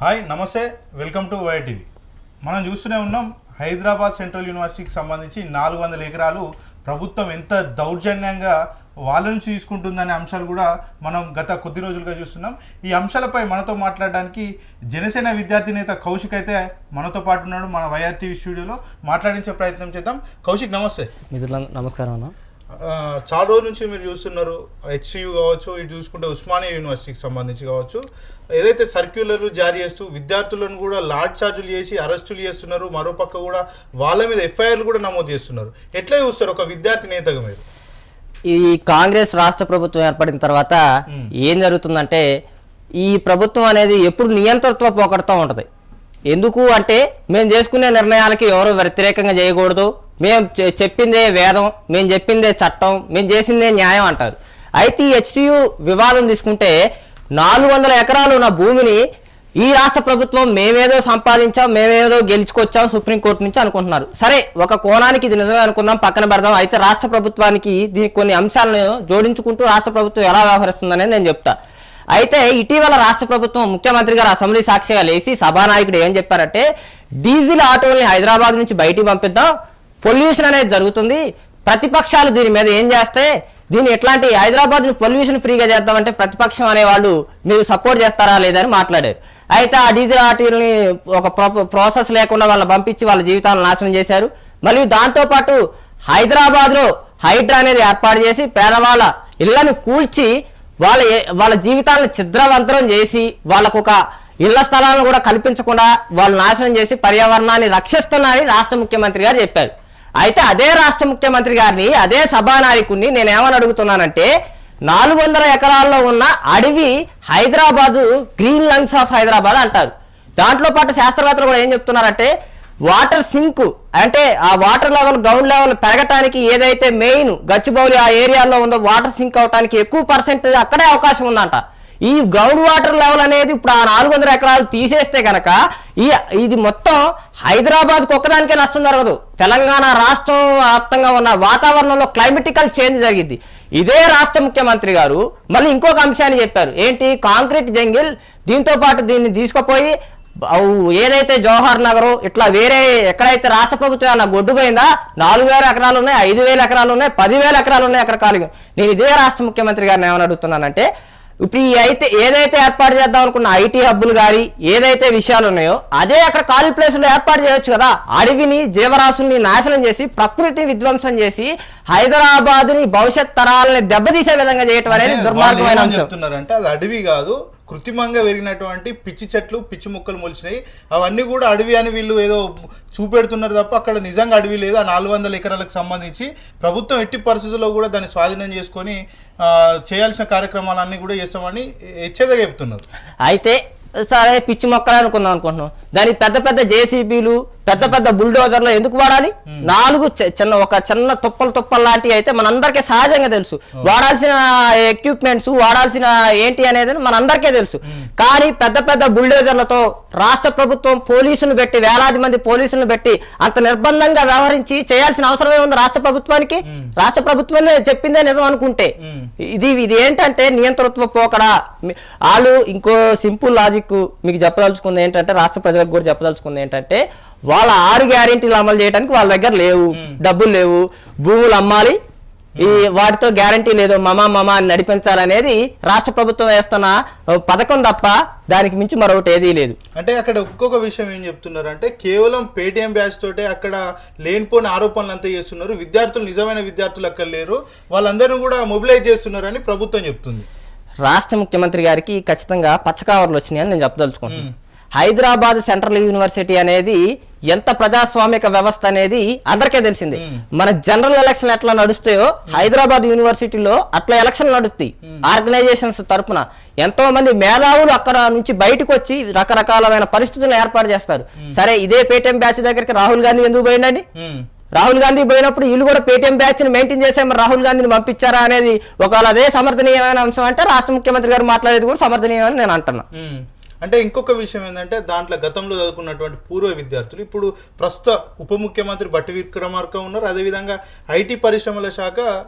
Hi నమస్తే welcome to YTV. మనం చూస్తూనే ఉన్నాం హైదరాబాద్ సెంట్రల్ యూనివర్సిటీకి సంబంధించి 400 ఎకరాలు ప్రభుత్వం ఎంత దౌర్జన్యంగా వాళ్ళ నుంచి తీసుకుంటుందనే అంశాలు కూడా మనం గత కొద్ది రోజులుగా చూస్తున్నాం. ఈ అంశాలపై మనతో మాట్లాడడానికి జనసేన విద్యార్థి నేత కౌశిక్ అయితే మనతో పాటు ఉన్నాడు. మన వైఆర్టీవీ స్టూడియోలో మాట్లాడించే ప్రయత్నం చేద్దాం. కౌశిక్ నమస్తే. మిత్రులకు నమస్కారం అన్న. చాలా రోజుల నుంచి మీరు చూస్తున్నారు, హెచ్సియు కావచ్చు, ఇటు చూసుకుంటే ఉస్మానియా యూనివర్సిటీకి సంబంధించి కావచ్చు, ఏదైతే సర్క్యులర్లు జారీ చేస్తూ విద్యార్థులను కూడా లాడ్ ఛార్జీలు చేసి అరెస్టులు చేస్తున్నారు, మరోపక్క కూడా వాళ్ళ మీద ఎఫ్ఐఆర్లు కూడా నమోదు చేస్తున్నారు. ఎట్లా చూస్తారు ఒక విద్యార్థి నేతగా మీరు? ఈ కాంగ్రెస్ రాష్ట్ర ప్రభుత్వం ఏర్పడిన తర్వాత ఏం జరుగుతుందంటే ఈ ప్రభుత్వం అనేది ఎప్పుడు నియంతృత్వ పోకడతా ఉంటుంది. ఎందుకు అంటే మేము చేసుకునే నిర్ణయాలకి ఎవరు వ్యతిరేకంగా చేయకూడదు, మేము చెప్పిందే వేదం, మేము చెప్పిందే చట్టం, మేము చేసిందే న్యాయం అంటారు. అయితే ఈ హెచ్సియు వివాదం తీసుకుంటే 400 ఎకరాలు ఉన్న భూమిని ఈ రాష్ట్ర ప్రభుత్వం మేమేదో సంపాదించాం, మేమేదో గెలుచుకొచ్చాం సుప్రీంకోర్టు నుంచి అనుకుంటున్నారు. సరే, ఒక కోణానికి ఇది నిజమే అనుకుందాం, పక్కన పెడదాం. అయితే రాష్ట్ర ప్రభుత్వానికి దీనికి కొన్ని అంశాలను జోడించుకుంటూ రాష్ట్ర ప్రభుత్వం ఎలా వ్యవహరిస్తుందనేది నేను చెప్తా. అయితే ఇటీవల రాష్ట్ర ప్రభుత్వం ముఖ్యమంత్రి గారు అసెంబ్లీ సాక్షిగా లేచి సభానాయకుడు ఏం చెప్పారంటే, డీజిల్ ఆటోల్ని హైదరాబాద్ నుంచి బయటికి పంపిద్దాం, పొల్యూషన్ అనేది జరుగుతుంది, ప్రతిపక్షాలు దీని మీద ఏం చేస్తే దీన్ని ఎట్లాంటి హైదరాబాద్ని పొల్యూషన్ ఫ్రీగా చేద్దామంటే ప్రతిపక్షం అనేవాళ్ళు మీరు సపోర్ట్ చేస్తారా లేదని మాట్లాడారు. అయితే ఆ డీజిల్ ఆటోల్ని ఒక ప్రాసెస్ లేకుండా వాళ్ళని పంపించి వాళ్ళ జీవితాలను నాశనం చేశారు. మరియు దాంతోపాటు హైదరాబాద్లో హైడ్రా అనేది ఏర్పాటు చేసి పేదవాళ్ళ ఇళ్లను కూల్చి వాళ్ళ జీవితాలను ఛిద్రవంతరం చేసి వాళ్ళకు ఒక ఇళ్ల స్థలాలను కూడా కల్పించకుండా వాళ్ళు నాశనం చేసి పర్యావరణాన్ని రక్షిస్తున్నారని రాష్ట్ర ముఖ్యమంత్రి గారు చెప్పారు. అయితే అదే రాష్ట్ర ముఖ్యమంత్రి గారిని, అదే సభానాయకుడిని నేనేమని అడుగుతున్నానంటే, 400 ఎకరాల్లో ఉన్న అడవి Hyderabad green lungs of Hyderabad అంటారు. దాంట్లో పాటు శాస్త్రవేత్తలు కూడా ఏం చెప్తున్నారంటే, వాటర్ సింక్ అంటే ఆ వాటర్ లెవెల్ గ్రౌండ్ లెవెల్ పెరగటానికి ఏదైతే మెయిన్ గచ్చిబౌలి ఆ ఏరియాలో ఉందో వాటర్ సింక్ అవడానికి ఎక్కువ పర్సెంటేజ్ అక్కడే అవకాశం ఉందంట. ఈ గ్రౌండ్ వాటర్ లెవెల్ అనేది ఇప్పుడు ఆ 400 ఎకరాలు తీసేస్తే కనుక ఇది మొత్తం హైదరాబాద్కి ఒక్కదానికే నష్టం జరగదు, తెలంగాణ రాష్ట్రం వ్యాప్తంగా ఉన్న వాతావరణంలో క్లైమేటికల్ చేంజ్ జరిగింది. ఇదే రాష్ట్ర ముఖ్యమంత్రి గారు మళ్ళీ ఇంకొక అంశాన్ని చెప్పారు. ఏంటి? కాంక్రీట్ జంగిల్, దీంతో పాటు దీన్ని తీసుకుపోయి ఏదైతే జవహర్ నగర్ ఇట్లా వేరే ఎక్కడైతే రాష్ట్ర ప్రభుత్వం అన్న గొడ్డు పోయిందా, 4000 ఎకరాలు ఉన్నాయి, 5000 ఎకరాలు ఉన్నాయి, 10,000 ఎకరాలు ఉన్నాయి అక్కడ ఖాళీ. నేను ఇదే రాష్ట్ర ముఖ్యమంత్రి గారిని ఏమని అడుగుతున్నానంటే, ఇప్పుడు ఏదైతే ఏర్పాటు చేద్దాం అనుకున్న ఐటీ హబ్బులు కానీ ఏదైతే విషయాలు ఉన్నాయో అదే అక్కడ ఖాళీ ప్లేసులు ఏర్పాటు చేయొచ్చు కదా. అడవిని జీవరాశుల్ని నాశనం చేసి ప్రకృతిని విధ్వంసం చేసి హైదరాబాద్ని భవిష్యత్ తరాలని దెబ్బతీసే విధంగా చేయటం అనేది దుర్మార్గమైన అంశం. చెప్తున్నారంటే అది అడవి కాదు, కృత్రిమంగా పెరిగినటువంటి పిచ్చి చెట్లు, పిచ్చి మొక్కలు మొలిచినాయి, అవన్నీ కూడా అడవి అని వీళ్ళు ఏదో చూపెడుతున్నారు తప్ప అక్కడ నిజంగా అడవి లేదు. ఆ 400 ఎకరాలకు సంబంధించి ప్రభుత్వం ఎట్టి పరిస్థితుల్లో కూడా దాన్ని స్వాధీనం చేసుకొని చేయాల్సిన కార్యక్రమాలన్నీ కూడా చేస్తామని హెచ్చరిక చెప్తున్నారు. అయితే సరే, పిచ్చి మొక్కలు అనుకుంటున్నాం, దానికి పెద్ద పెద్ద జేసీబీలు, పెద్ద పెద్ద బుల్డోజర్లు ఎందుకు వాడాలి? 4 ఒక చిన్న తుప్పలు లాంటివి అయితే మనందరికీ సహజంగా తెలుసు. వాడాల్సిన ఎక్విప్మెంట్స్ వాడాల్సిన ఏంటి అనేది మనందరికీ తెలుసు. కానీ పెద్ద పెద్ద బుల్డోజర్లతో రాష్ట్ర ప్రభుత్వం పోలీసులు పెట్టి, వేలాది మంది పోలీసులను పెట్టి అంత నిర్బంధంగా వ్యవహరించి చేయాల్సిన అవసరం ఏముంది రాష్ట్ర ప్రభుత్వానికి? రాష్ట్ర ప్రభుత్వమే చెప్పిందే నిజం అనుకుంటే ఇది ఏంటంటే నియంతృత్వ పోకడా. వాళ్ళు ఇంకో సింపుల్ లాజిక్ మీకు చెప్పదలుచుకుంది ఏంటంటే, రాష్ట్ర ప్రజలకు కూడా చెప్పదలుచుకుంది ఏంటంటే, వాళ్ళ 6 గ్యారెంటీలు అమలు చేయడానికి వాళ్ళ దగ్గర లేవు, డబ్బులు లేవు, భూములు అమ్మాలి, ఈ వాటితో గ్యారంటీ లేదు, మమా అని నడిపించాలనేది రాష్ట్ర ప్రభుత్వం వేస్తున్న పథకం తప్ప దానికి మించి మరొకటి ఏదీ లేదు. అంటే అక్కడ ఒక్కొక్క విషయం ఏం చెప్తున్నారు అంటే, కేవలం పేటీఎం బ్యాచ్ తోటే అక్కడ లేనిపోయిన ఆరోపణలు అంతా చేస్తున్నారు, విద్యార్థులు నిజమైన విద్యార్థులు అక్కడ లేరు, వాళ్ళందరినీ కూడా మొబిలైజ్ చేస్తున్నారని ప్రభుత్వం చెప్తుంది. రాష్ట్ర ముఖ్యమంత్రి గారికి ఖచ్చితంగా పచ్చకావర్లు వచ్చినాయని నేను చెప్పదలుచుకుంటున్నాను. హైదరాబాద్ సెంట్రల్ యూనివర్సిటీ అనేది ఎంత ప్రజాస్వామిక వ్యవస్థ అనేది అందరికీ తెలిసింది. మన జనరల్ ఎలక్షన్ ఎట్లా నడుస్తాయో హైదరాబాద్ యూనివర్సిటీలో అట్లా ఎలక్షన్ నడుస్తాయి. ఆర్గనైజేషన్స్ తరఫున ఎంతో మంది మేధావులు అక్కడ నుంచి బయటకు వచ్చి రకరకాలమైన పరిస్థితులను ఏర్పాటు చేస్తారు. సరే, ఇదే పేటీఎం బ్యాచ్ దగ్గరికి రాహుల్ గాంధీ ఎందుకు పోయిందండి? రాహుల్ గాంధీ పోయినప్పుడు వీళ్ళు కూడా పేటీఎం బ్యాచ్ ని మెయింటైన్ చేసే మరి రాహుల్ గాంధీని పంపించారా అనేది ఒకవేళ అదే సమర్థనీయమైన అంశం అంటే రాష్ట్ర ముఖ్యమంత్రి గారు మాట్లాడేది కూడా సమర్థనీయమని నేను అంటున్నా. అంటే ఇంకొక విషయం ఏంటంటే, దాంట్లో గతంలో చదువుకున్నటువంటి పూర్వ విద్యార్థులు ఇప్పుడు ప్రస్తుత ఉప ముఖ్యమంత్రి బట్టి విక్రమార్క ఉన్నారు, అదేవిధంగా ఐటీ పరిశ్రమల శాఖ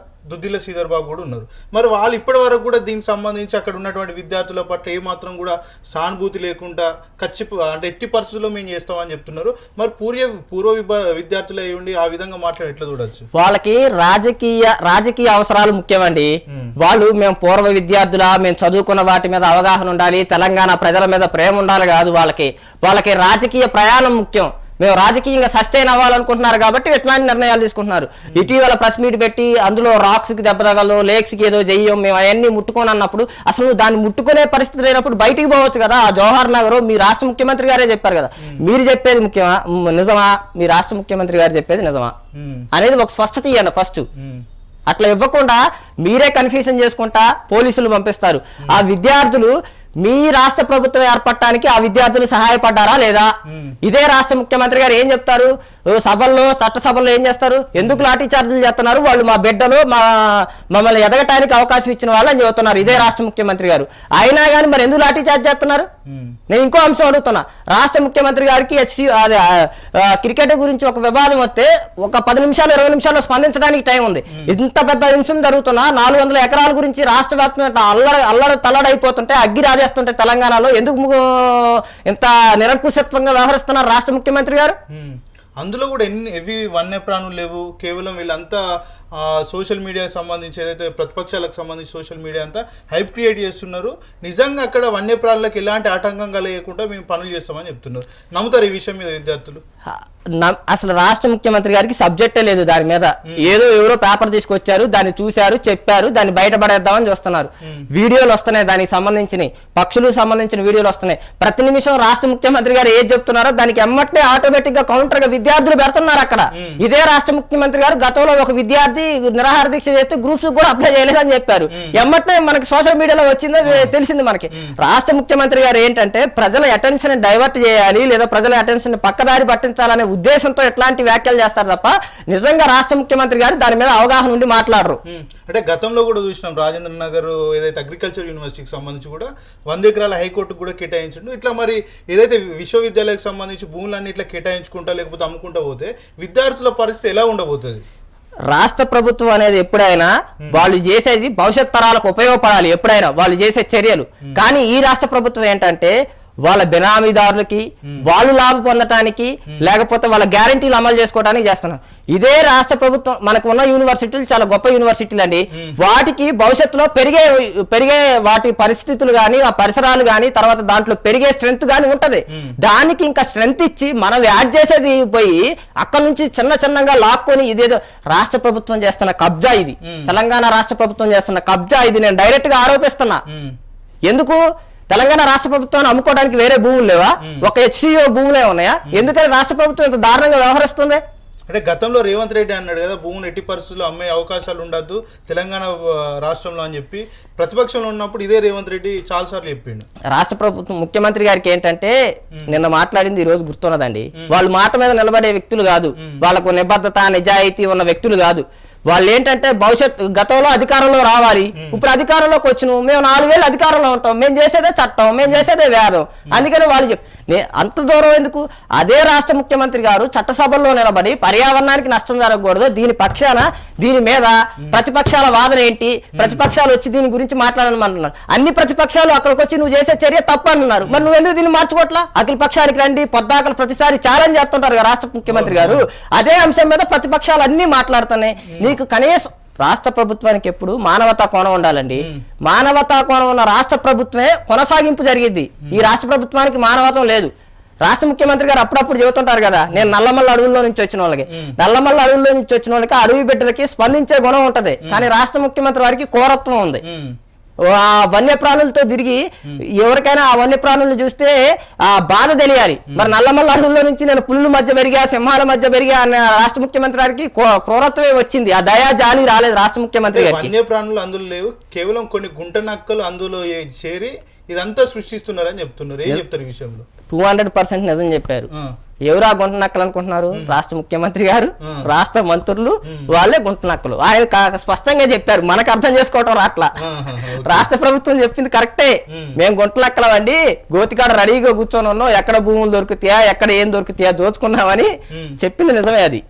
దుద్దిల్ల శ్రీధర్ బాబు కూడా ఉన్నారు. మరి వాళ్ళు ఇప్పటి వరకు కూడా దీనికి సంబంధించి అక్కడ ఉన్నటువంటి విద్యార్థుల పట్ల ఏమాత్రం కూడా సానుభూతి లేకుండా అంటే ఎట్టి పరిస్థితుల్లో మేము చేస్తామని చెప్తున్నారు. మరి పూర్వ విద్యార్థులు అయి ఉండి ఆ విధంగా మాట్లాడి ఎట్లా చూడొచ్చు? వాళ్ళకి రాజకీయ అవసరాలు ముఖ్యమండి. వాళ్ళు మేము పూర్వ విద్యార్థుల, మేము చదువుకున్న వాటి మీద అవగాహన ఉండాలి, తెలంగాణ ప్రజల మీద ప్రేమ ఉండాలి కాదు. వాళ్ళకి రాజకీయ ప్రయాణం ముఖ్యం. మేము రాజకీయంగా సస్టైన్ అవ్వాలనుకుంటున్నారు కాబట్టి ఎట్లాంటి నిర్ణయాలు తీసుకుంటున్నారు. ఇటీవల ప్రెస్ మీట్ పెట్టి అందులో రాక్స్ కి దెబ్బ తగలు, లేక్స్ కి ఏదో చెయ్యం, మేము అవన్నీ ముట్టుకోని అన్నప్పుడు అసలు దాన్ని ముట్టుకునే పరిస్థితి లేనప్పుడు బయటికి పోవచ్చు కదా. ఆ జవహర్ నగర్ మీ రాష్ట్ర ముఖ్యమంత్రి గారే చెప్పారు కదా. మీరు చెప్పేది నిజమా, మీ రాష్ట్ర ముఖ్యమంత్రి గారు చెప్పేది నిజమా అనేది ఒక స్పష్టత ఇవ్వండి ఫస్ట్. అట్లా ఇవ్వకుండా మీరే కన్ఫ్యూజన్ చేసుకుంటా పోలీసులు పంపిస్తారు. ఆ విద్యార్థులు మీ రాష్ట్ర ప్రభుత్వం ఏర్పడటానికి ఆ విద్యార్థులు సహాయపడ్డారా లేదా? ఇదే రాష్ట్ర ముఖ్యమంత్రి గారు ఏం చెప్తారు సభల్లో, చట్టసభల్లో ఏం చేస్తారు? ఎందుకు లాఠీ చార్జీలు చేస్తున్నారు? వాళ్ళు మా బిడ్డలు, మమ్మల్ని ఎదగటానికి అవకాశం ఇచ్చిన వాళ్ళని చెబుతున్నారు ఇదే రాష్ట్ర ముఖ్యమంత్రి గారు. అయినా కానీ మరి ఎందుకు లాఠీ చార్జ్ చేస్తున్నారు? నేను ఇంకో అంశం అడుగుతున్నా. రాష్ట్ర ముఖ్యమంత్రి గారికి క్రికెట్ గురించి ఒక వివాదం వస్తే ఒక 10 నిమిషాలు 20 నిమిషాల్లో స్పందించడానికి టైం ఉంది. ఇంత పెద్ద నిమిషం జరుగుతున్నా 400 ఎకరాల గురించి రాష్ట్ర వ్యాప్తంగా తల్లడైపోతుంటే, అగ్గి రాజేస్తుంటే తెలంగాణలో ఎందుకు ఇంత నిరంకుశత్వంగా వ్యవహరిస్తున్నారు రాష్ట్ర ముఖ్యమంత్రి గారు? అందులో కూడా ఎవి వన్యప్రాణులు లేవు. కేవలం వీళ్ళంతా సోషల్ మీడియాకి సంబంధించి ఏదైతే ప్రతిపక్షాలకు సంబంధించి సోషల్ మీడియా అంతా హైప్ క్రియేట్ చేస్తున్నారు. నిజంగా అక్కడ వన్యప్రాణులకు ఎలాంటి ఆటంకం కలగకుండా మేము పనులు చేస్తామని చెప్తున్నారు. నమ్ముతారు ఈ విషయం మీద విద్యార్థులు? అసలు రాష్ట్ర ముఖ్యమంత్రి గారికి సబ్జెక్టే లేదు దాని మీద. ఏదో ఎవరో పేపర్ తీసుకొచ్చారు, దాన్ని చూశారు, చెప్పారు, దాన్ని బయటపడేద్దామని చూస్తున్నారు. వీడియోలు వస్తున్నాయి, దానికి సంబంధించినవి పక్షులకు సంబంధించిన వీడియోలు వస్తున్నాయి. ప్రతి నిమిషం రాష్ట్ర ముఖ్యమంత్రి గారు ఏది చెప్తున్నారో దానికి ఎమ్మటే ఆటోమేటిక్ గా కౌంటర్ గా విద్యార్థులు పెడుతున్నారు అక్కడ. ఇదే రాష్ట్ర ముఖ్యమంత్రి గారు గతంలో ఒక విద్యార్థి నిరాహార దీక్ష చేస్తే గ్రూప్స్ కూడా అప్లై చేయలేదని చెప్పారు. ఎమ్మటే మనకి సోషల్ మీడియాలో వచ్చిందో తెలిసింది మనకి. రాష్ట్ర ముఖ్యమంత్రి గారు ఏంటంటే ప్రజల అటెన్షన్ డైవర్ట్ చేయాలి, లేదా ప్రజల అటెన్షన్ పక్కదారి పట్టించాలనే ఉద్దేశంతో ఎట్లాంటి వ్యాఖ్యలు చేస్తారు తప్ప నిజంగా రాష్ట్ర ముఖ్యమంత్రి గారు దాని మీద అవగాహన ఉండి మాట్లాడరు. అంటే గతంలో కూడా చూసినాం రాజేంద్ర నగర్ ఏదైతే అగ్రికల్చర్ యూనివర్సిటీకి సంబంధించి కూడా 100 ఎకరాల హైకోర్టుకు కూడా కేటాయించండు. ఇట్లా మరి ఏదైతే విశ్వవిద్యాలయాలకు సంబంధించి భూములన్నీ ఇట్లా కేటాయించుకుంటా లేకపోతే అమ్ముకుంటా పోతే విద్యార్థుల పరిస్థితి ఎలా ఉండబోతుంది? రాష్ట్ర ప్రభుత్వం అనేది ఎప్పుడైనా వాళ్ళు చేసేది భవిష్యత్ తరాలకు ఉపయోగపడాలి, ఎప్పుడైనా వాళ్ళు చేసే చర్యలు. కానీ ఈ రాష్ట్ర ప్రభుత్వం ఏంటంటే వాళ్ళ బెనామీదారులకి, వాళ్ళు లాభం పొందటానికి, లేకపోతే వాళ్ళ గ్యారంటీలు అమలు చేసుకోవడానికి చేస్తున్నారు. ఇదే రాష్ట్ర ప్రభుత్వం మనకు ఉన్న యూనివర్సిటీలు చాలా గొప్ప యూనివర్సిటీలు అండి. వాటికి భవిష్యత్తులో పెరిగే వాటి పరిస్థితులు కానీ, ఆ పరిసరాలు కానీ, తర్వాత దాంట్లో పెరిగే స్ట్రెంత్ కానీ ఉంటది. దానికి ఇంకా స్ట్రెంత్ ఇచ్చి మనం యాడ్ చేసేది పోయి అక్కడ నుంచి చిన్నగా లాక్కొని ఇదేదో రాష్ట్ర ప్రభుత్వం చేస్తున్న కబ్జా ఇది, తెలంగాణ రాష్ట్ర ప్రభుత్వం చేస్తున్న కబ్జా ఇది నేను డైరెక్ట్ గా ఆరోపిస్తున్నా. ఎందుకు? తెలంగాణ రాష్ట్ర ప్రభుత్వాన్ని అమ్ముకోవడానికి వేరే భూములు లేవా? ఒక హెచ్సిఓ భూములే ఉన్నాయా? ఎందుకని రాష్ట్ర ప్రభుత్వం ఇంత దారుణంగా వ్యవహరిస్తుంది? అంటే గతంలో రేవంత్ రెడ్డి అన్నాడు కదా భూమిని ఎట్టి పరిస్థితుల్లో అమ్మే అవకాశాలు ఉండద్దు తెలంగాణ రాష్ట్రంలో అని చెప్పి. ప్రతిపక్షంలో ఉన్నప్పుడు ఇదే రేవంత్ రెడ్డి చాలా సార్లు చెప్పిండు. రాష్ట్ర ప్రభుత్వం ముఖ్యమంత్రి గారికి ఏంటంటే నిన్న మాట్లాడింది ఈ రోజు గుర్తున్నదండి. వాళ్ళు మాట మీద నిలబడే వ్యక్తులు కాదు, వాళ్ళకు నిబద్ధత నిజాయితీ ఉన్న వ్యక్తులు కాదు. వాళ్ళు ఏంటంటే గతంలో అధికారంలో రావాలి, ఇప్పుడు అధికారంలోకి వచ్చిన మేము 4 ఏళ్ళు అధికారంలో ఉంటాం, మేము చేసేదే చట్టం, మేము చేసేదే వేదం. అందుకని వాళ్ళు అంత దూరం ఎందుకు? అదే రాష్ట్ర ముఖ్యమంత్రి గారు చట్టసభల్లో నిలబడి పర్యావరణానికి నష్టం జరగకూడదు, దీని మీద ప్రతిపక్షాల వాదన ఏంటి, ప్రతిపక్షాలు వచ్చి దీని గురించి మాట్లాడమంటున్నారు. అన్ని ప్రతిపక్షాలు అక్కడికి వచ్చి నువ్వు చేసే చర్య తప్పు అంటున్నారు. మరి నువ్వెందుకు దీన్ని మార్చుకోవట్లా? అఖిల పక్షానికి రండి, పొద్దాకలు ప్రతిసారి ఛాలెంజ్ చేస్తుంటారు కదా రాష్ట్ర ముఖ్యమంత్రి గారు. అదే అంశం మీద ప్రతిపక్షాలు అన్ని మాట్లాడుతున్నాయి. నీకు కనీసం రాష్ట్ర ప్రభుత్వానికి ఎప్పుడు మానవతా కోణం ఉండాలండి. మానవతా కోణం ఉన్న రాష్ట్ర ప్రభుత్వమే కొనసాగింపు జరిగింది. ఈ రాష్ట్ర ప్రభుత్వానికి మానవతం లేదు. రాష్ట్ర ముఖ్యమంత్రి గారు అప్పుడప్పుడు చెబుతుంటారు కదా, నేను నల్లమల్ల అడవుల్లో నుంచి వచ్చిన వాళ్ళకి అడవి బిడ్డలకి స్పందించే గుణం ఉంటది. కానీ రాష్ట్ర ముఖ్యమంత్రి వారికి కోరత్వం ఉంది. ఆ వన్యప్రాణులతో తిరిగి ఎవరికైనా ఆ వన్యప్రాణులను చూస్తే ఆ బాధ తెలియాలి. మరి నల్లమల్ల అడవుల్లో నుంచి నేను పులుల మధ్య పెరిగా, సింహాల మధ్య పెరిగా అన్న రాష్ట్ర ముఖ్యమంత్రి గారికి క్రూరత్వమే వచ్చింది. ఆ దయా జాలి రాలేదు రాష్ట్ర ముఖ్యమంత్రి గారికి. వన్యప్రాణులు అందులో లేవు, కేవలం కొన్ని గుంట నక్కలు అందులో చేరి ఇదంతా సృష్టిస్తున్నారని చెప్తున్నారు. ఏం చెప్తారు ఈ విషయంలో? 200% నిజం చెప్పారు. ఎవరా గుంట నక్కలు అనుకుంటున్నారు? రాష్ట్ర ముఖ్యమంత్రి గారు, రాష్ట్ర మంత్రులు వాళ్ళే గుంట నక్కలు. ఆయన స్పష్టంగా చెప్పారు, మనకు అర్థం చేసుకోవటం రాట్లా. రాష్ట్ర ప్రభుత్వం చెప్పింది కరెక్టే, మేము గుంట నక్కలం అండి, గోతికాడ రెడీగా కూర్చొని ఉన్నాం, ఎక్కడ భూములు దొరుకుతాయా ఎక్కడ ఏం దొరుకుతాయా దోచుకున్నామని చెప్పింది నిజమే. అది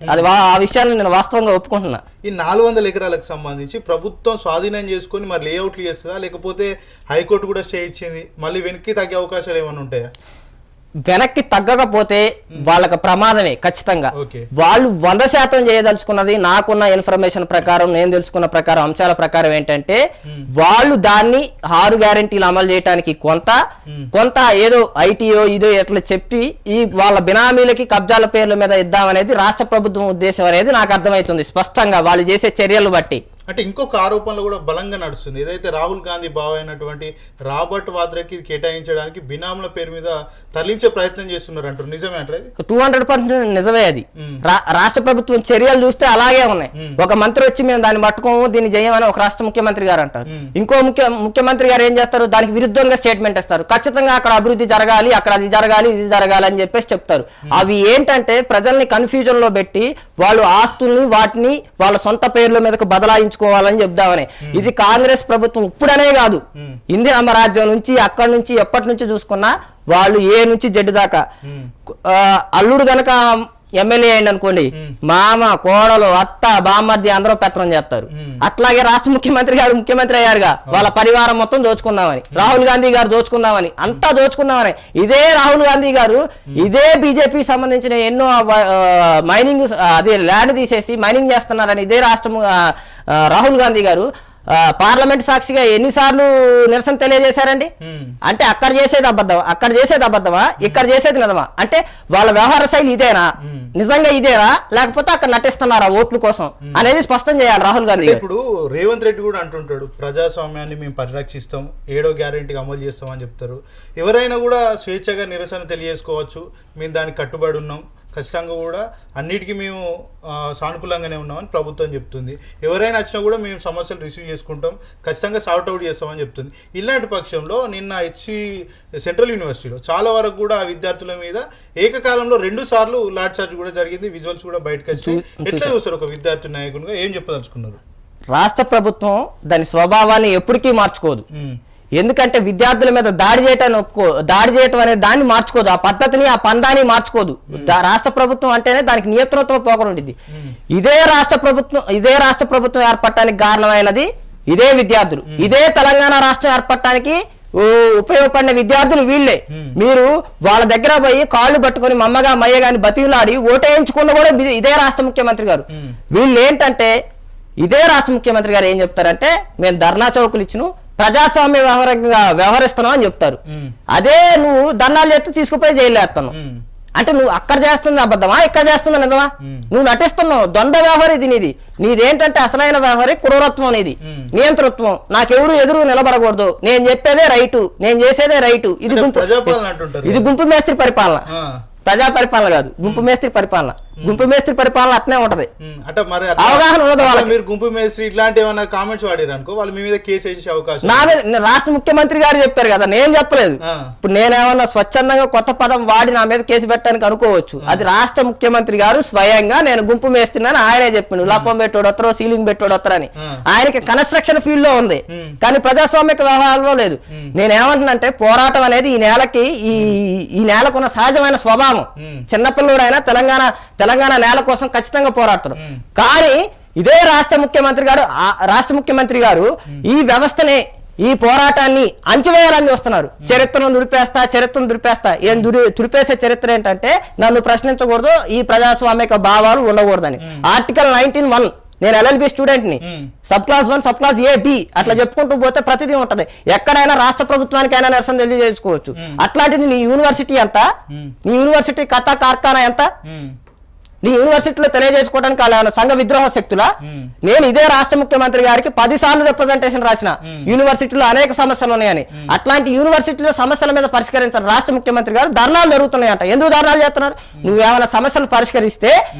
ఆ విషయాన్ని నేను వాస్తవంగా ఒప్పుకుంటున్నా. ఈ 400 ఎకరాలకు సంబంధించి ప్రభుత్వం స్వాధీనం చేసుకొని మరి లేఅవుట్లు చేస్తుందా, లేకపోతే హైకోర్టు కూడా స్టే ఇచ్చింది, మళ్ళీ వెనక్కి తగ్గే అవకాశాలు ఏమైనా ఉంటాయా? వెనక్కి తగ్గకపోతే వాళ్ళకి ప్రమాదమే ఖచ్చితంగా. వాళ్ళు 100% చేయదలుచుకున్నది, నాకున్న ఇన్ఫర్మేషన్ ప్రకారం, నేను తెలుసుకున్న ప్రకారం, అంశాల ప్రకారం ఏంటంటే వాళ్ళు దాన్ని 6 గ్యారెంటీలు అమలు చేయడానికి కొంత ఏదో ఐటీఓ ఇదో ఎట్లా చెప్పి ఈ వాళ్ళ బినామీలకి కబ్జాల పేర్ల మీద ఇద్దామనేది రాష్ట్ర ప్రభుత్వం ఉద్దేశం అనేది నాకు అర్థమవుతుంది స్పష్టంగా వాళ్ళు చేసే చర్యలు బట్టి. అంటే ఇంకొక ఆరోపణలు కూడా బలంగా నడుస్తుంది, ఏదైతే రాహుల్ గాంధీ బావ అయినటువంటి రాబర్ట్ వాద్రాకి కేటాయించడానికి బినాముల పేరు మీద తరలించే ప్రయత్నం చేస్తున్నారు అంటారు, నిజమే అంటారు? 200% నిజమే. అది రాష్ట్ర ప్రభుత్వం చర్యలు చూస్తే అలాగే ఉన్నాయి. ఒక మంత్రి వచ్చి మేము దాన్ని పట్టుకోము, దీన్ని చేయమని ఒక రాష్ట్ర ముఖ్యమంత్రి గారు అంటారు. ఇంకో ముఖ్యమంత్రి గారు ఏం చేస్తారు, దానికి విరుద్ధంగా స్టేట్మెంట్ ఇస్తారు. ఖచ్చితంగా అక్కడ అభివృద్ధి జరగాలి, అక్కడ అది జరగాలి, ఇది జరగాలి అని చెప్పేసి చెప్తారు. అవి ఏంటంటే ప్రజల్ని కన్ఫ్యూజన్ లో పెట్టి వాళ్ళు ఆస్తుల్ని వాటిని వాళ్ళ సొంత పేర్ల మీదకు బదలాయించుకోవాలని చెప్దామని. ఇది కాంగ్రెస్ ప్రభుత్వం ఇప్పుడనే కాదు, ఇందిరమ్మ రాజ్యం నుంచి అక్కడి నుంచి ఎప్పటి నుంచి చూసుకున్నా వాళ్ళు ఏ నుంచి జడ్డు దాకా అల్లుడు గనక ఎమ్మెల్యే అయింది అనుకోండి, మామ కోడలు అత్త బామ్మర్ది అందరూ పెత్తనం చేస్తారు. అట్లాగే రాష్ట్ర ముఖ్యమంత్రి గారు ముఖ్యమంత్రి అయ్యారుగా, వాళ్ళ పరివారం మొత్తం దోచుకుందామని, రాహుల్ గాంధీ గారు దోచుకుందామని, అంతా దోచుకుందామని. ఇదే రాహుల్ గాంధీ గారు ఇదే బీజేపీ సంబంధించిన ఎన్నో మైనింగ్ అది ల్యాండ్ తీసేసి మైనింగ్ చేస్తున్నారని ఇదే రాహుల్ గాంధీ గారు పార్లమెంట్ సాక్షిగా ఎన్నిసార్లు నిరసన తెలియజేశారండి. అంటే అక్కడ చేసేది అబద్ధమా ఇక్కడ చేసేది నిజమా? అంటే వాళ్ళ వ్యవహార శైలి ఇదేనా, నిజంగా ఇదేనా, లేకపోతే అక్కడ నటిస్తున్నారా ఓట్ల కోసం అనేది స్పష్టం చేయాలి రాహుల్ గాంధీ. ఇప్పుడు రేవంత్ రెడ్డి కూడా అంటుంటాడు, ప్రజాస్వామ్యాన్ని మేము పరిరక్షిస్తాం, 7వ గ్యారెంటీకి అమలు చేస్తాం అని చెప్తారు. ఎవరైనా కూడా స్వేచ్ఛగా నిరసన తెలియజేసుకోవచ్చు, మేము దానికి కట్టుబడి ఉన్నాం, ఖచ్చితంగా కూడా అన్నిటికీ మేము సానుకూలంగానే ఉన్నామని ప్రభుత్వం చెప్తుంది. ఎవరైనా వచ్చినా కూడా మేము సమస్యలు రిసీవ్ చేసుకుంటాం, ఖచ్చితంగా సార్ట్ అవుట్ చేస్తామని చెప్తుంది. ఇలాంటి పక్షంలో నిన్న సెంట్రల్ యూనివర్సిటీలో చాలా వరకు కూడా ఆ విద్యార్థుల మీద ఏకకాలంలో 2 సార్లు లాఠీ చార్జ్ కూడా జరిగింది, విజువల్స్ కూడా బయటకు వచ్చి. ఎట్లా చూస్తారు ఒక విద్యార్థి నాయకునిగా, ఏం చెప్పదలుచుకున్నారు? రాష్ట్ర ప్రభుత్వం దాని స్వభావాన్ని ఎప్పటికీ మార్చుకోదు. ఎందుకంటే విద్యార్థుల మీద దాడి చేయటం అనే దాన్ని మార్చుకోదు, ఆ పద్ధతిని ఆ పందాన్ని మార్చుకోదు. రాష్ట్ర ప్రభుత్వం అంటేనే దానికి నియంత్రణతో పోకరుండిద్ది. ఇదే రాష్ట్ర ప్రభుత్వం ఏర్పడటానికి కారణమైనది ఇదే విద్యార్థులు. ఇదే తెలంగాణ రాష్ట్రం ఏర్పడటానికి ఉపయోగపడిన విద్యార్థులు వీళ్ళే. మీరు వాళ్ళ దగ్గర పోయి కాళ్ళు పట్టుకొని మమ్మగా మయ్యగాని బతిలాడి ఓటేయించుకున్న కూడా ఇదే రాష్ట్ర ముఖ్యమంత్రి గారు. వీళ్ళు ఏంటంటే ఇదే రాష్ట్ర ముఖ్యమంత్రి గారు ఏం చెప్తారంటే మేము ధర్నా చౌకులు ఇచ్చిను, ప్రజాస్వామ్య వ్యవహరిస్తున్నావు అని చెప్తారు. అదే నువ్వు ధర్నాలు చేస్తే తీసుకుపోయి జైలు వేస్తాను అంటే నువ్వు అక్కడ చేస్తుంది అబద్ధమా, ఇక్కడ చేస్తుంది నిజమా? నువ్వు నటిస్తున్నావు. ద్వంద్వ వ్యవహారం ఇది నీదేంటంటే అసలైన వ్యవహారం క్రూరత్వం, నీది నియంతృత్వం. నాకెవడు ఎదురు నిలబడకూడదు, నేను చెప్పేదే రైటు, నేను చేసేదే రైటు. ఇది గుంపు మేస్త్రి పరిపాలన, ప్రజా పరిపాలన కాదు, గుంపు మేస్త్రి పరిపాలన. గుంపు మేస్త్రి పరిపాలన అట్నే ఉంటది, అవగాహన ఉండదు వాళ్ళకి. మీరు గుంపు మేస్త్రి ఇట్లాంటి ఏమైనా కామెంట్స్ వాడారు అనుకో, వాళ్ళ మీ మీద కేసు వేసే అవకాశం. నా మీద రాష్ట్ర ముఖ్యమంత్రి గారు చెప్పారు కదా, నేను చెప్పలేదు. ఇప్పుడు నేనేమన్నా స్వచ్ఛందంగా కొత్త పదం వాడి నా మీద కేసు పెట్టడానికి అనుకోవచ్చు. అది రాష్ట్ర ముఖ్యమంత్రి గారు స్వయంగా నేను గుంపు మేస్తున్నాను ఆయనే చెప్పిండు. లాపం పెట్టోడు వస్తారో సీలింగ్ పెట్టోడు వస్తారని. ఆయనకి కన్స్ట్రక్షన్ ఫీల్డ్ లో ఉంది, కానీ ప్రజాస్వామిక వ్యవహారంలో లేదు. నేనేమంటున్నానంటే పోరాటం అనేది ఈ నేలకున్న సహజమైన స్వభావం. చిన్నపిల్లడైనా తెలంగాణ నేల కోసం ఖచ్చితంగా పోరాడతారు. కానీ ఇదే రాష్ట్ర ముఖ్యమంత్రి గారు ఈ వ్యవస్థనే, ఈ పోరాటాన్ని అంచువేయాలని చూస్తున్నారు. చరిత్రను దుడిపేస్తా. ఏం తుడిపేసే చరిత్ర ఏంటంటే నన్ను ప్రశ్నించకూడదు, ఈ ప్రజాస్వామిక భావాలు ఉండకూడదని. ఆర్టికల్ 19(1) నేను LLB స్టూడెంట్ ని, sub class 1 sub class A B అట్లా చెప్పుకుంటూ పోతే ప్రతిదీ ఉంటది. ఎక్కడైనా రాష్ట్ర ప్రభుత్వానికైనా నిరసన తెలియజేసుకోవచ్చు. అట్లాంటిది నీ యూనివర్సిటీ ఎంత, నీ యూనివర్సిటీ కథా కార్ఖానా ఎంత, నీ యూనివర్సిటీలో తెలియజేసుకోవడానికి వాళ్ళ సంఘ విద్రోహ శక్తులా? నేను ఇదే రాష్ట్ర ముఖ్యమంత్రి గారికి 10 సార్లు రిప్రజెంటేషన్ రాసిన, యూనివర్సిటీలో అనేక సమస్యలు ఉన్నాయని. అట్లాంటి యూనివర్సిటీలో సమస్యల మీద పరిష్కరించారు రాష్ట్ర ముఖ్యమంత్రి గారు. ధర్నాలు జరుగుతున్నాయంట. ఎందుకు ధర్నాలు చేస్తున్నారు? నువ్వేమైనా సమస్యలు పరిష్కరిస్తే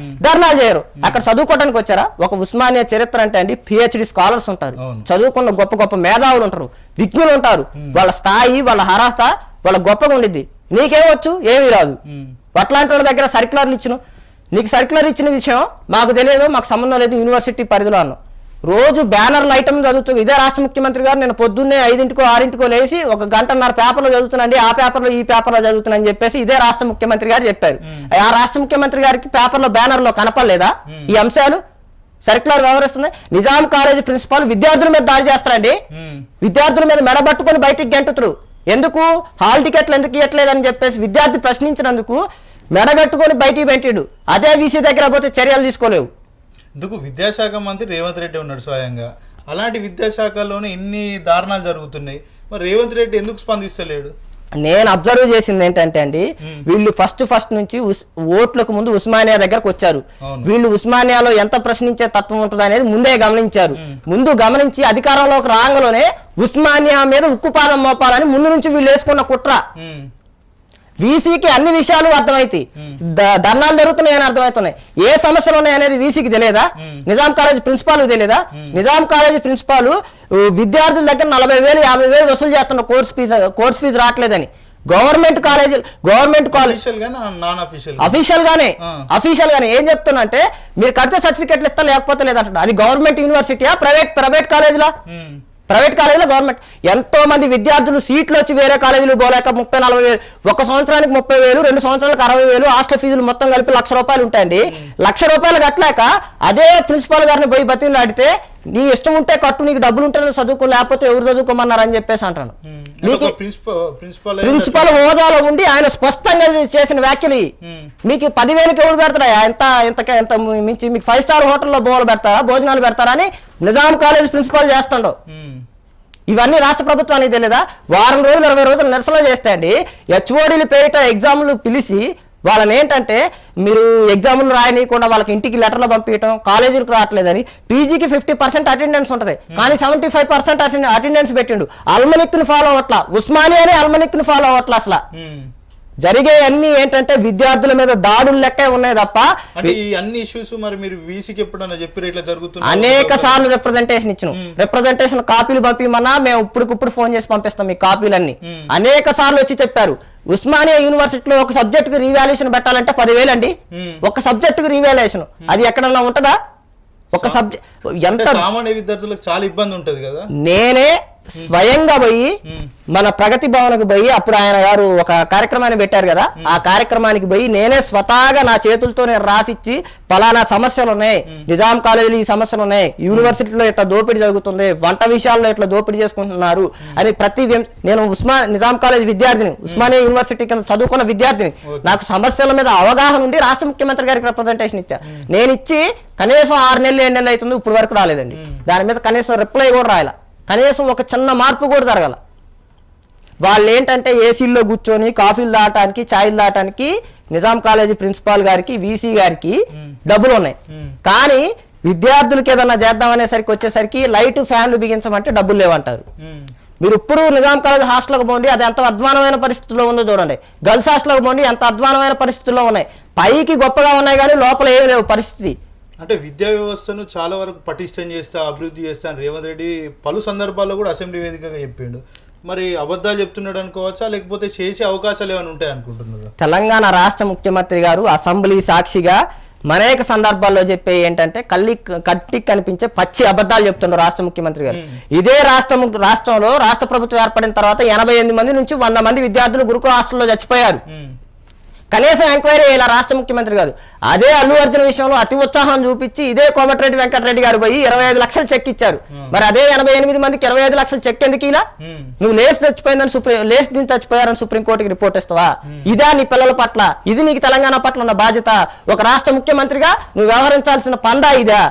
ధర్నాలు చేయరు. అక్కడ చదువుకోవడానికి వచ్చారా? ఒక ఉస్మానియా చరిత్ర అంటే అండి PhD స్కాలర్స్ ఉంటారు, చదువుకున్న గొప్ప మేధావులు ఉంటారు, విజ్ఞులు ఉంటారు. వాళ్ళ స్థాయి, వాళ్ళ అర్హత వాళ్ళ గొప్పగా ఉండిద్ది. నీకేమొచ్చు ఏమీ రాదు. అట్లాంటి వాళ్ళ దగ్గర సర్క్యులర్లు ఇచ్చిన, నీకు సర్క్యులర్ ఇచ్చిన విషయం మాకు తెలియదు, మాకు సంబంధం లేదు, యూనివర్సిటీ పరిధిలో అన్నాం. రోజు బ్యానర్ల ఐటమ్ చదువుతూ ఇదే రాష్ట్ర ముఖ్యమంత్రి గారు నేను పొద్దున్నే 5కో 6కో లేచి 1 గంటన్నర పేపర్లో చదువుతున్నాండి, ఆ పేపర్లో ఈ పేపర్లో చదువుతున్నానని చెప్పేసి ఇదే రాష్ట్ర ముఖ్యమంత్రి గారు చెప్పారు. ఆ రాష్ట్ర ముఖ్యమంత్రి గారికి పేపర్లో బ్యానర్లో కనపడలేదా ఈ అంశాలు? సర్క్యులర్ వ్యవహరిస్తుంది. నిజాం కాలేజీ ప్రిన్సిపాల్ విద్యార్థుల మీద దాడి చేస్తారండి, విద్యార్థుల మీద మెడబట్టుకొని బయటికి గెంటుతురు. ఎందుకు హాల్ టికెట్లు ఎందుకు ఇవ్వట్లేదని చెప్పేసి విద్యార్థి ప్రశ్నించినందుకు మెడగట్టుకొని బయటికి పెట్టాడు. అదే వీసీ దగ్గర పోతే చర్యలు తీసుకోలేవు. ఇందుకు విద్యాశాఖ మంత్రి రేవంత్ రెడ్డి ఉన్నాడు స్వయంగా. అలాంటి విద్యాశాఖలోనే ఇన్ని దారుణాలు జరుగుతున్నాయి, మరి రేవంత్ రెడ్డి ఎందుకు స్పందిస్తలేడు? నేను అబ్జర్వ్ చేసింది ఏంటంటే అండి, వీళ్ళు ఫస్ట్ నుంచి ఓట్లకు ముందు ఉస్మానియా దగ్గరకు వచ్చారు. వీళ్ళు ఉస్మానియాలో ఎంత ప్రశ్నించే తత్వం ఉంటుంది అనేది ముందే గమనించారు. ముందు గమనించి అధికారంలోకి రాగానే ఉస్మానియా మీద ఉక్కుపాదం మోపాలని ముందు నుంచి వీళ్ళు వేసుకున్న కుట్ర. వీసీకి అన్ని విషయాలు అర్థమైతాయి, ధర్నాలు జరుగుతున్నాయని అర్థమవుతున్నాయి. ఏ సమస్యలు ఉన్నాయనేది వీసీకి తెలియదా? నిజాం కాలేజ్ ప్రిన్సిపాల్ తెలియదా? నిజాం కాలేజ్ ప్రిన్సిపాల్ విద్యార్థుల దగ్గర 40,000 50,000 వసూలు చేస్తున్న కోర్స్ ఫీజు రావట్లేదని. గవర్నమెంట్ కాలేజ్ అఫీషియల్ గానే ఏం చెప్తున్నా అంటే, మీరు కడితే సర్టిఫికెట్లు ఇస్తా లేకపోతే లేదంట. అది గవర్నమెంట్ యూనివర్సిటీయా ప్రైవేట్ కాలేజీలా? ప్రైవేట్ కాలేజీలో గవర్నమెంట్. ఎంతో మంది విద్యార్థులు సీట్లు వచ్చి వేరే కాలేజీలు పోలేక 30-40,000, 1 సంవత్సరానికి 30,000, 2 సంవత్సరాలకు 60,000 హాస్టల్ ఫీజులు మొత్తం కలిపి ₹1,00,000 ఉంటాయండి. ₹1,00,000 కట్టలేక అదే ప్రిన్సిపాల్ గారిని పోయి బతిలు ఆడితే, నీ ఇష్టం ఉంటే కట్టు, నీకు డబ్బులు ఉంటే చదువుకో, లేకపోతే ఎవరు చదువుకోమన్నారు అని చెప్పేసి అంటాను. మీకు ప్రిన్సిపల్ హోదాలో ఉండి ఆయన స్పష్టంగా చేసిన వ్యాఖ్యలు మీకు 10,000కి ఎవరు పెడతారా? ఎంత మించి మీకు 5 స్టార్ హోటల్లో భోజనాలు పెడతారా అని నిజాం కాలేజ్ ప్రిన్సిపాల్ చేస్తాడు. ఇవన్నీ రాష్ట్ర ప్రభుత్వానికి తెలియదా? వారం రోజులు 20 రోజులు నిరసన చేస్తాయండి. హెచ్ఓడీలు పేరిట ఎగ్జామ్లు పిలిచి వాళ్ళని ఏంటంటే, మీరు ఎగ్జామ్లు రాయనీయకుండా వాళ్ళకి ఇంటికి లెటర్లు పంపించడం, కాలేజీలకు రావట్లేదని. పీజీకి 50% అటెండెన్స్ ఉంటుంది, కానీ 75% అటెండెన్స్ పెట్టిండు. అల్మనిక్ని ఫాలో అవ్వట్లా, ఉస్మానియానే అల్మనిక్ని ఫాలో అవ్వట్లా. అసలు జరిగే అన్ని ఏంటంటే విద్యార్థుల మీద దాడులు లెక్కే ఉన్నాయి తప్ప అన్ని ఇష్యూస్ మరి మీరు వీసీకి ఎప్పుడన్నా చెప్పారు ఇట్లా జరుగుతుంది? అనేక సార్లు రిప్రజెంటేషన్ ఇచ్చినాం. రిప్రజెంటేషన్ కాపీలు పంపిమన్నా మేము ఇప్పుడు ఫోన్ చేసి పంపిస్తాం మీ కాపీలన్నీ. అనేక సార్లు వచ్చి చెప్పారు. ఉస్మానియా యూనివర్సిటీలో ఒక సబ్జెక్ట్ కి రీవాల్యుయేషన్ పెట్టాలంటే 10,000 అండి. ఒక సబ్జెక్ట్ కి రీవాల్యుయేషన్ అది ఎక్కడన్నా ఉంటుందా? ఒక సబ్జెక్ట్ ఎంత సామాన్య విద్యార్థులకు చాలా ఇబ్బంది ఉంటది కదా. నేనే స్వయంగా పోయి మన ప్రగతి భవన్కి పోయి, అప్పుడు ఆయన గారు ఒక కార్యక్రమాన్ని పెట్టారు కదా, ఆ కార్యక్రమానికి పోయి నేనే స్వతహాగా నా చేతులతో నేను రాసిచ్చి, పలానా సమస్యలు ఉన్నాయి, నిజాం కాలేజీలో ఈ సమస్యలు ఉన్నాయి, యూనివర్సిటీలో ఇట్లా దోపిడీ జరుగుతుంది, వంట విషయాల్లో ఇట్లా దోపిడీ చేసుకుంటున్నారు అని నేను నిజాం కాలేజ్ విద్యార్థిని, ఉస్మానియా యూనివర్సిటీ కింద చదువుకున్న విద్యార్థిని. నాకు సమస్యల మీద అవగాహన ఉండి రాష్ట్ర ముఖ్యమంత్రి గారికి రిప్రజెంటేషన్ ఇచ్చా. నేను ఇచ్చి కనీసం 6 నెలలు 7 నెలలు అవుతుంది, ఇప్పుడు వరకు రాలేదండి. దాని మీద కనీసం రిప్లై కూడా రాయాల, కనీసం ఒక చిన్న మార్పు కూడా జరగాల. వాళ్ళు ఏంటంటే ఏసీల్లో కూర్చొని కాఫీలు దాటానికి, ఛాయలు దాటానికి నిజాం కాలేజీ ప్రిన్సిపాల్ గారికి, వీసీ గారికి డబ్బులు ఉన్నాయి, కానీ విద్యార్థులకి ఏదన్నా చేద్దామనేసరికి వచ్చేసరికి లైట్ ఫ్యాన్లు బిగించమంటే డబ్బులు లేవంటారు. మీరు ఇప్పుడు నిజాం కాలేజ్ హాస్టల్కి పోండి, అది ఎంత అధ్వానమైన పరిస్థితుల్లో ఉందో చూడండి. గర్ల్స్ హాస్టల్కి పోండి, ఎంత అధ్వానమైన పరిస్థితుల్లో ఉన్నాయి. పైకి గొప్పగా ఉన్నాయి కానీ లోపల ఏమి లేవు పరిస్థితి. అంటే విద్యా వ్యవస్థను చాలా వరకు పటిష్టం చేస్తా, అభివృద్ధి చేస్తా అని రేవంత్ రెడ్డి పలు సందర్భాల్లో కూడా అసెంబ్లీ వేదికగా చెప్పిండు. మరి అబద్ధాలు చెప్తున్నాడు అనుకోవచ్చా, లేకపోతే చేసే అవకాశాలు ఏమైనా ఉంటాయి అనుకుంటున్నారు? తెలంగాణ రాష్ట్ర ముఖ్యమంత్రి గారు అసెంబ్లీ సాక్షిగా అనేక సందర్భాల్లో చెప్పే ఏంటంటే కట్టికి కనిపించే పచ్చి అబద్ధాలు చెప్తున్నారు రాష్ట్ర ముఖ్యమంత్రి గారు. ఇదే రాష్ట్రంలో రాష్ట్ర ప్రభుత్వం ఏర్పడిన తర్వాత 88 మంది నుంచి 100 మంది విద్యార్థులు గురుకుల హాస్టల్లో చచ్చిపోయారు. కనీసం ఎంక్వైరీ ఇలా రాష్ట్ర ముఖ్యమంత్రి కాదు. అదే అల్లు అర్జున్ విషయంలో అతి ఉత్సాహం చూపించి ఇదే కోమటిరెడ్డి వెంకటరెడ్డి గారు పోయి 25 లక్షలు చెక్ ఇచ్చారు. మరి అదే 88 మందికి 25 లక్షలు చెక్ ఎందుకు ఇలా? నువ్వు లేచి చచ్చిపోయారని సుప్రీంకోర్టుకి రిపోర్ట్ ఇస్తావా? ఇదా నీ పిల్లల పట్ల, ఇది నీకు తెలంగాణ పట్ల ఉన్న బాధ్యత? ఒక రాష్ట్ర ముఖ్యమంత్రిగా నువ్వు వ్యవహరించాల్సిన పందా ఇదా?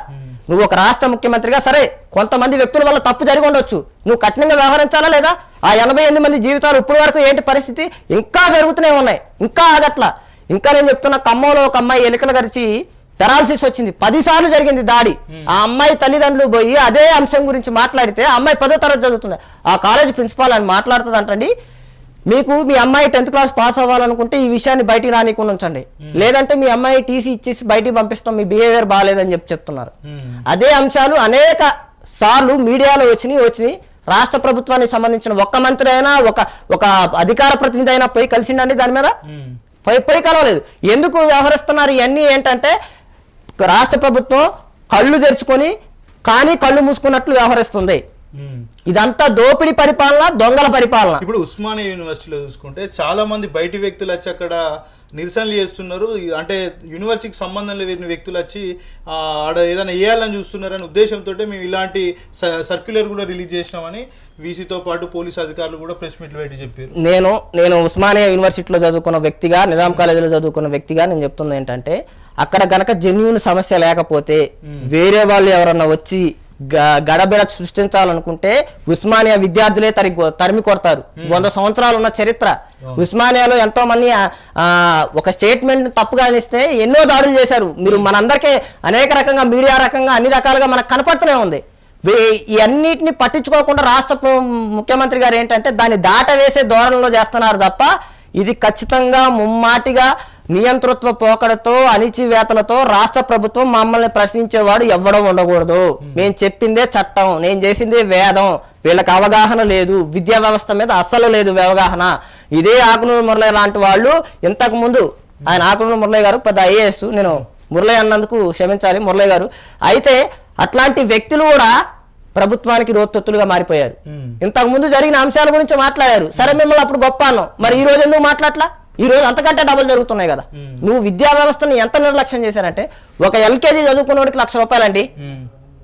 నువ్వు ఒక రాష్ట్ర ముఖ్యమంత్రిగా సరే కొంతమంది వ్యక్తుల వల్ల తప్పు జరిగి ఉండొచ్చు, నువ్వు కఠినంగా వ్యవహరించాలా లేదా? ఆ 88 మంది జీవితాలు ఇప్పుడు వరకు ఏంటి పరిస్థితి? ఇంకా జరుగుతూనే ఉన్నాయి, ఇంకా ఆగట్లా. ఇంకా నేను చెప్తున్నా, ఖమ్మంలో ఒక అమ్మాయి ఎలుకలు గరిచి పెరాలసిస్ వచ్చింది, 10 సార్లు జరిగింది దాడి. ఆ అమ్మాయి తల్లిదండ్రులు పోయి అదే అంశం గురించి మాట్లాడితే ఆ అమ్మాయి 10వ తరగతి చదువుతుంది. ఆ కాలేజ్ ప్రిన్సిపాల్ అని మాట్లాడుతుంది అంటండి, మీకు మీ అమ్మాయి 10th క్లాస్ పాస్ అవ్వాలనుకుంటే ఈ విషయాన్ని బయటికి రానికుండా ఉంచండి, లేదంటే మీ అమ్మాయి టీసీ ఇచ్చేసి బయటికి పంపిస్తాం, మీ బిహేవియర్ బాగాలేదని చెప్తున్నారు. అదే అంశాలు అనేక సార్లు మీడియాలో వచ్చినాయి. రాష్ట్ర ప్రభుత్వానికి సంబంధించిన ఒక్క మంత్రి అయినా ఒక అధికార ప్రతినిధి అయినా పోయి కలిసిండండి దాని మీద పోయి కలవలేదు. ఎందుకు వ్యవహరిస్తున్నారు? ఇవన్నీ ఏంటంటే రాష్ట్ర ప్రభుత్వం కళ్ళు తెరుచుకొని కానీ కళ్ళు మూసుకున్నట్లు వ్యవహరిస్తుంది. ఇదంతా దోపిడీ పరిపాలన, దొంగల పరిపాలన. ఇప్పుడు ఉస్మానియా యూనివర్సిటీలో చూసుకుంటే చాలా మంది బయటి వ్యక్తులు వచ్చి అక్కడ నిరసనలు చేస్తున్నారు. అంటే యూనివర్సిటీకి సంబంధం లేని వ్యక్తులు వచ్చి ఆడ ఏదైనా వేయాలని చూస్తున్నారనే ఉద్దేశంతో మేము ఇలాంటి సర్క్యులర్ కూడా రిలీజ్ చేసినామని వీసీతో పాటు పోలీస్ అధికారులు కూడా ప్రెస్ మీట్లు పెట్టి చెప్పారు. నేను ఉస్మానియా యూనివర్సిటీలో చదువుకున్న వ్యక్తిగా, నిజాం కాలేజీలో చదువుకున్న వ్యక్తిగా నేను చెప్తుంది ఏంటంటే అక్కడ గనక జెన్యూన్ సమస్య లేకపోతే వేరే వాళ్ళు ఎవరన్నా వచ్చి గడబిడ సృష్టించాలనుకుంటే ఉస్మానియా విద్యార్థులే తరిమి కొడతారు. 100 సంవత్సరాలు ఉన్న చరిత్ర ఉస్మానియాలో ఎంతో మంది ఒక స్టేట్మెంట్ తప్పుగా అనిస్తే ఎన్నో దాడులు చేశారు. మీరు మనందరికీ అనేక రకంగా మీడియా రకంగా అన్ని రకాలుగా మనకు కనపడుతూనే ఉంది. ఈ అన్నిటిని పట్టించుకోకుండా రాష్ట్ర ముఖ్యమంత్రి గారు ఏంటంటే దాన్ని దాటవేసే ధోరణిలో చేస్తున్నారు తప్ప ఇది ఖచ్చితంగా ముమ్మాటిగా నియంతృత్వ పోకడతో అణిచివేతలతో రాష్ట్ర ప్రభుత్వం మమ్మల్ని ప్రశ్నించేవాడు ఎవ్వడం ఉండకూడదు. నేను చెప్పిందే చట్టం, నేను చేసిందే వేదం. వీళ్ళకి అవగాహన లేదు, విద్యా వ్యవస్థ మీద అస్సలు లేదు అవగాహన. ఇదే ఆకునూరు మురళి లాంటి వాళ్ళు ఇంతకు ముందు ఆయన ఆకునూరు మురళి గారు పెద్ద ఐఏఎస్, నేను మురళి అన్నందుకు క్షమించాలి మురళి గారు. అయితే అట్లాంటి వ్యక్తులు కూడా ప్రభుత్వానికి రోత్తొత్తులుగా మారిపోయారు. ఇంతకు ముందు జరిగిన అంశాల గురించి మాట్లాడారు. సరే మిమ్మల్ని అప్పుడు గొప్ప అన్నాం, మరి ఈ రోజు ఎందుకు మాట్లాడలా? ఈ రోజు అంతకంటే డబుల్ జరుగుతున్నాయి కదా. నువ్వు విద్యా వ్యవస్థను ఎంత నిర్లక్ష్యం చేశారంటే ఒక ఎల్కేజీ చదువుకున్నోడికి ₹1,00,000 అండి,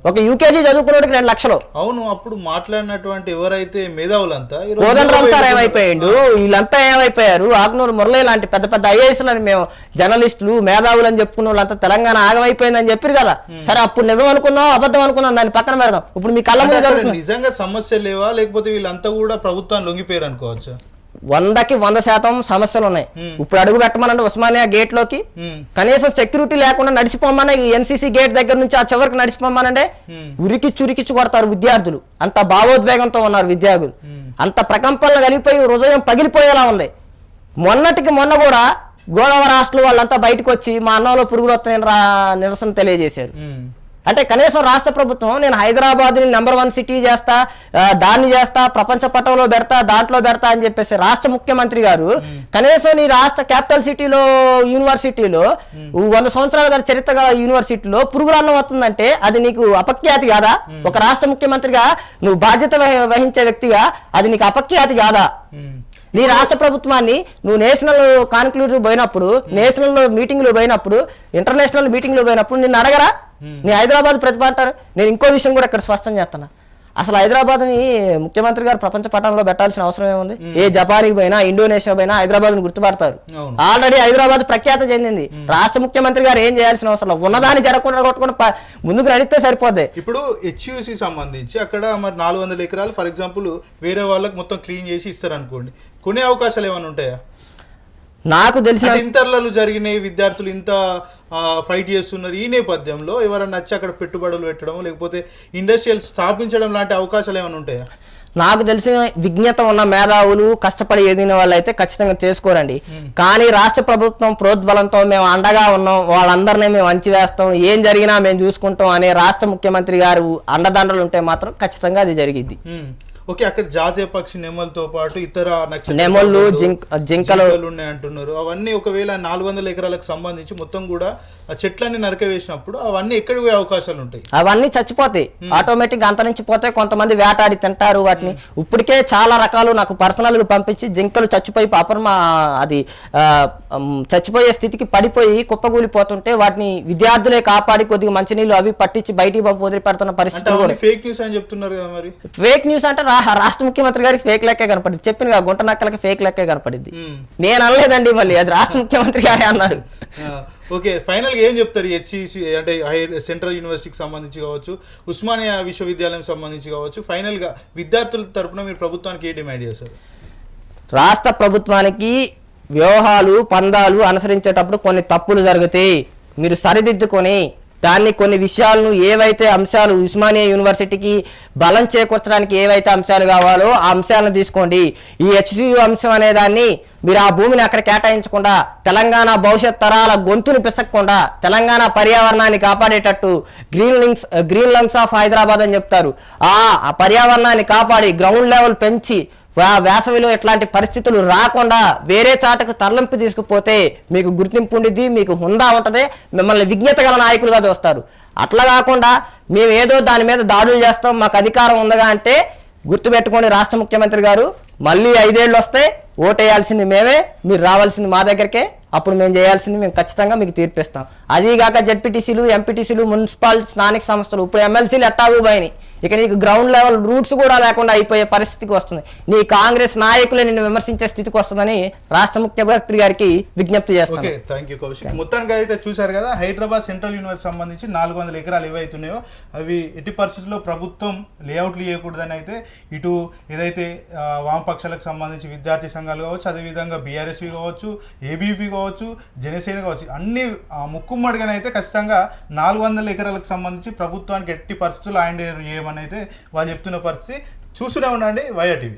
ఒక యూకేజీ చదువుకున్నోడికి 2 లక్షలు. అవును, అప్పుడు మాట్లాడినటువంటి ఎవరైతే మేధావులంతా కోదండరామ్ సార్ ఏమైపోయాడు, వీళ్ళంతా ఏమైపోయారు? ఆకునూరు మురళి లాంటి పెద్ద పెద్ద ఐఏఎస్లని మేము జర్నలిస్టులు మేధావులు అని చెప్పుకున్న వాళ్ళంతా తెలంగాణ ఆగమైపోయిందని చెప్పారు కదా. సరే అప్పుడు నిజం అనుకున్నాం, అబద్ధం అనుకున్నాం, దాన్ని పక్కన పెడదాం. ఇప్పుడు మీ కళ్ళ మీద నిజంగా సమస్య లేవా, లేకపోతే వీళ్ళంతా కూడా ప్రభుత్వాన్ని లొంగిపోయారు అనుకోవచ్చు? 100కి 100% సమస్యలు ఉన్నాయి. ఇప్పుడు అడుగు పెట్టమనండి ఉస్మానియా గేట్ లోకి, కనీసం సెక్యూరిటీ లేకుండా నడిచిపోమని ఎన్సీసీ గేట్ దగ్గర నుంచి ఆ చివరికి నడిచిపోమనండి, ఉరికిచ్చు కొడతారు విద్యార్థులు. అంత భావోద్వేగంతో ఉన్నారు విద్యార్థులు, అంత ప్రకంపనలు కలిగిపోయి హృదయం పగిలిపోయేలా ఉంది. మొన్నటికి మొన్న కూడా గోదావరి హాస్టల్ వాళ్ళంతా బయటకు వచ్చి మా అన్నంలో పురుగులు వస్తున్నాయని నిరసన తెలియజేశారు. అంటే కనీసం రాష్ట్ర ప్రభుత్వం నేను హైదరాబాద్ని నెంబర్ 1 సిటీ చేస్తా, దాన్ని చేస్తా, ప్రపంచ పటంలో పెడతా, దాంట్లో పెడతా అని చెప్పేసి రాష్ట్ర ముఖ్యమంత్రి గారు కనీసం నీ రాష్ట్ర క్యాపిటల్ సిటీలో యూనివర్సిటీలో 100 సంవత్సరాల గారి చరిత్ర గల యూనివర్సిటీలో పురుగులన్నం వస్తుందంటే అది నీకు అపఖ్యాతి కాదా? ఒక రాష్ట్ర ముఖ్యమంత్రిగా నువ్వు బాధ్యత వహించే వ్యక్తిగా అది నీకు అపఖ్యాతి కాదా? నీ రాష్ట్ర ప్రభుత్వాన్ని నువ్వు నేషనల్ కాన్క్లూడ్ పోయినప్పుడు, నేషనల్ మీటింగ్లు పోయినప్పుడు, ఇంటర్నేషనల్ మీటింగ్లు పోయినప్పుడు నిన్ను అడగరా? నీ హైదరాబాద్ ప్రతిపాటారు. నేను ఇంకో విషయం కూడా ఇక్కడ స్పష్టం చేస్తున్నా, అసలు హైదరాబాద్ని ముఖ్యమంత్రి గారు ప్రపంచ పటంలో పెట్టాల్సిన అవసరం ఏముంది? ఏ జపాన్కి పోయినా, ఇండోనేషియా పోయినా హైదరాబాద్ని గుర్తుపడతారు. ఆల్రెడీ హైదరాబాద్ ప్రఖ్యాత చెందింది. రాష్ట్ర ముఖ్యమంత్రి గారు ఏం చేయాల్సిన అవసరం లేదు, ఉన్నదాన్ని జరగకుండా కొట్టుకుని ముందుకు నడిస్తే సరిపోద్ది. ఇప్పుడు హెచ్యూసి సంబంధించి అక్కడ మరి 400 ఎకరాలు ఫర్ ఎగ్జాంపుల్ వేరే వాళ్ళకి మొత్తం క్లీన్ చేసి ఇస్తారు అనుకోండి, కొనే అవకాశాలు ఏమైనా ఉంటాయా? నాకు తెలిసిన ఇంటర్లలో జరిగినాయి, విద్యార్థులు ఇంత ఫైట్ చేస్తున్నారు, ఈ నేపథ్యంలో ఎవరన్నా వచ్చి అక్కడ పెట్టుబడులు పెట్టడం లేకపోతే ఇండస్ట్రియల్ స్థాపించడం లాంటి అవకాశాలు ఏమైనా ఉంటాయా? నాకు తెలిసిన విజ్ఞత ఉన్న మేధావులు కష్టపడి ఎదిగిన వాళ్ళు అయితే ఖచ్చితంగా చేసుకోరండి. కానీ రాష్ట్ర ప్రభుత్వం ప్రోద్బలంతో మేము అండగా ఉన్నాం, వాళ్ళందరినీ మేము అంచివేస్తాం, ఏం జరిగినా మేము చూసుకుంటాం అనే రాష్ట్ర ముఖ్యమంత్రి గారు అండదండలు ఉంటే మాత్రం ఖచ్చితంగా అది జరిగిద్ది. ఓకే, అక్కడ జాతీయ పక్షి నెమలతో పాటు ఇతర నెమళ్ళు, జింకలు ఉన్నాయి అంటున్నారు. అవన్నీ ఒకవేళ 400 ఎకరాలకు సంబంధించి మొత్తం కూడా చెట్లన్నీ నరకవేసినప్పుడు అవన్నీ ఎక్కడికి పోయే అవకాశాలు ఉంటాయి? అవన్నీ చచ్చిపోతాయి, ఆటోమేటిక్ అంతరించిపోతాయి. కొంతమంది వేటాడి తింటారు వాటిని. ఇప్పటికే చాలా రకాలు నాకు పర్సనల్ గా పంపించి జింకలు చచ్చిపోయి అది చచ్చిపోయే స్థితికి పడిపోయి కుప్పగూలిపోతుంటే వాటిని విద్యార్థులే కాపాడి కొద్దిగా మంచినీళ్ళు అవి పట్టించి బయటికి వదిలి పెడుతున్న పరిస్థితి. ఫేక్ న్యూస్ అని చెప్తున్నారు కదా. మరి ఫేక్ న్యూస్ అంటే రాష్ట్ర ముఖ్యమంత్రి గారికి ఫేక్ లెక్కే కనపడింది. చెప్పిన గుంట నక్కలకి ఫేక్ లెక్కే కనపడింది. నేను అనలేదండి, మళ్ళీ అది రాష్ట్ర ముఖ్యమంత్రి గారే అన్నారు. ఓకే, ఫైనల్ గా ఏం చెప్తారు? హెచ్ఈసి అంటే సెంట్రల్ యూనివర్సిటీకి సంబంధించి కావచ్చు, ఉస్మానియా విశ్వవిద్యాలయం సంబంధించి కావచ్చు, ఫైనల్ గా విద్యార్థుల తరపున మీరు ప్రభుత్వానికి ఏ డిమాండ్ చేస్తారు? రాష్ట్ర ప్రభుత్వానికి వ్యవహారాలు పందాలు అనుసరించేటప్పుడు కొన్ని తప్పులు జరుగుతాయి, మీరు సరిదిద్దుకొని దాన్ని కొన్ని విషయాలను ఏవైతే అంశాలు ఉస్మానియా యూనివర్సిటీకి బలం చేకూర్చడానికి ఏవైతే అంశాలు కావాలో ఆ అంశాలను తీసుకోండి. ఈ హెచ్సియు అంశం అనే దాన్ని మీరు ఆ భూమిని అక్కడ కేటాయించకుండా తెలంగాణ భవిష్యత్ తరాల గొంతుని పిసక్కుండా తెలంగాణ పర్యావరణాన్ని కాపాడేటట్టు గ్రీన్ లంగ్స్ ఆఫ్ హైదరాబాద్ అని చెప్తారు. ఆ పర్యావరణాన్ని కాపాడి గ్రౌండ్ లెవెల్ పెంచి వేసవిలో ఇట్లాంటి పరిస్థితులు రాకుండా వేరే చాటకు తరలింపు తీసుకుపోతే మీకు గుర్తింపు ఉండిద్ది, మీకు హుందా ఉంటుంది, మిమ్మల్ని విజ్ఞత గల నాయకులుగా చూస్తారు. అట్లా కాకుండా మేము ఏదో దాని మీద దాడులు చేస్తాం, మాకు అధికారం ఉందగా అంటే గుర్తుపెట్టుకోండి రాష్ట్ర ముఖ్యమంత్రి గారు, మళ్ళీ 5 ఏళ్ళు వస్తే ఓటేయాల్సింది మేమే, మీరు రావాల్సింది మా దగ్గరికే. అప్పుడు మేము చేయాల్సింది మేము ఖచ్చితంగా మీకు తీర్పిస్తాం. అదీగాక జెడ్పీటీసీలు, ఎంపీటీసీలు, మున్సిపాలిటీ స్థానిక సంస్థలు, ఇప్పుడు ఎమ్మెల్సీలు ఎట్టాగు పోయినాయి. ఇక నీకు గ్రౌండ్ లెవెల్ రూట్స్ కూడా లేకుండా అయిపోయే పరిస్థితికి వస్తుంది. నీ కాంగ్రెస్ నాయకులే నిన్ను విమర్శించే స్థితికి వస్తుందని రాష్ట్ర ముఖ్యమంత్రి గారికి విజ్ఞప్తి చేస్తాను. Okay, thank you Kaushik. మొత్తానికి అయితే చూశారు కదా, హైదరాబాద్ సెంట్రల్ యూనివర్సిటీ సంబంధించి 400 ఎకరాలు ఏవైతున్నాయో అవి ఎట్టి పరిస్థితుల్లో ప్రభుత్వం లేఅవుట్లు చేయకూడదని అయితే ఇటు ఏదైతే వామపక్షాలకు సంబంధించి విద్యార్థి సంఘాలు కావచ్చు, అదేవిధంగా బీఆర్ఎస్వి కావచ్చు, ఏబీపీ కావచ్చు, జనసేన కావచ్చు, అన్ని ముక్కుమ్మడిగానైతే ఖచ్చితంగా 400 ఎకరాలకు సంబంధించి ప్రభుత్వానికి ఎట్టి పరిస్థితుల్లో హ్యాండ్ ఓవర్ చేయమని అయితే వాళ్ళు చెప్తున్న పరిస్థితి. చూస్తూనే ఉండండి వైఆర్ టీవీ.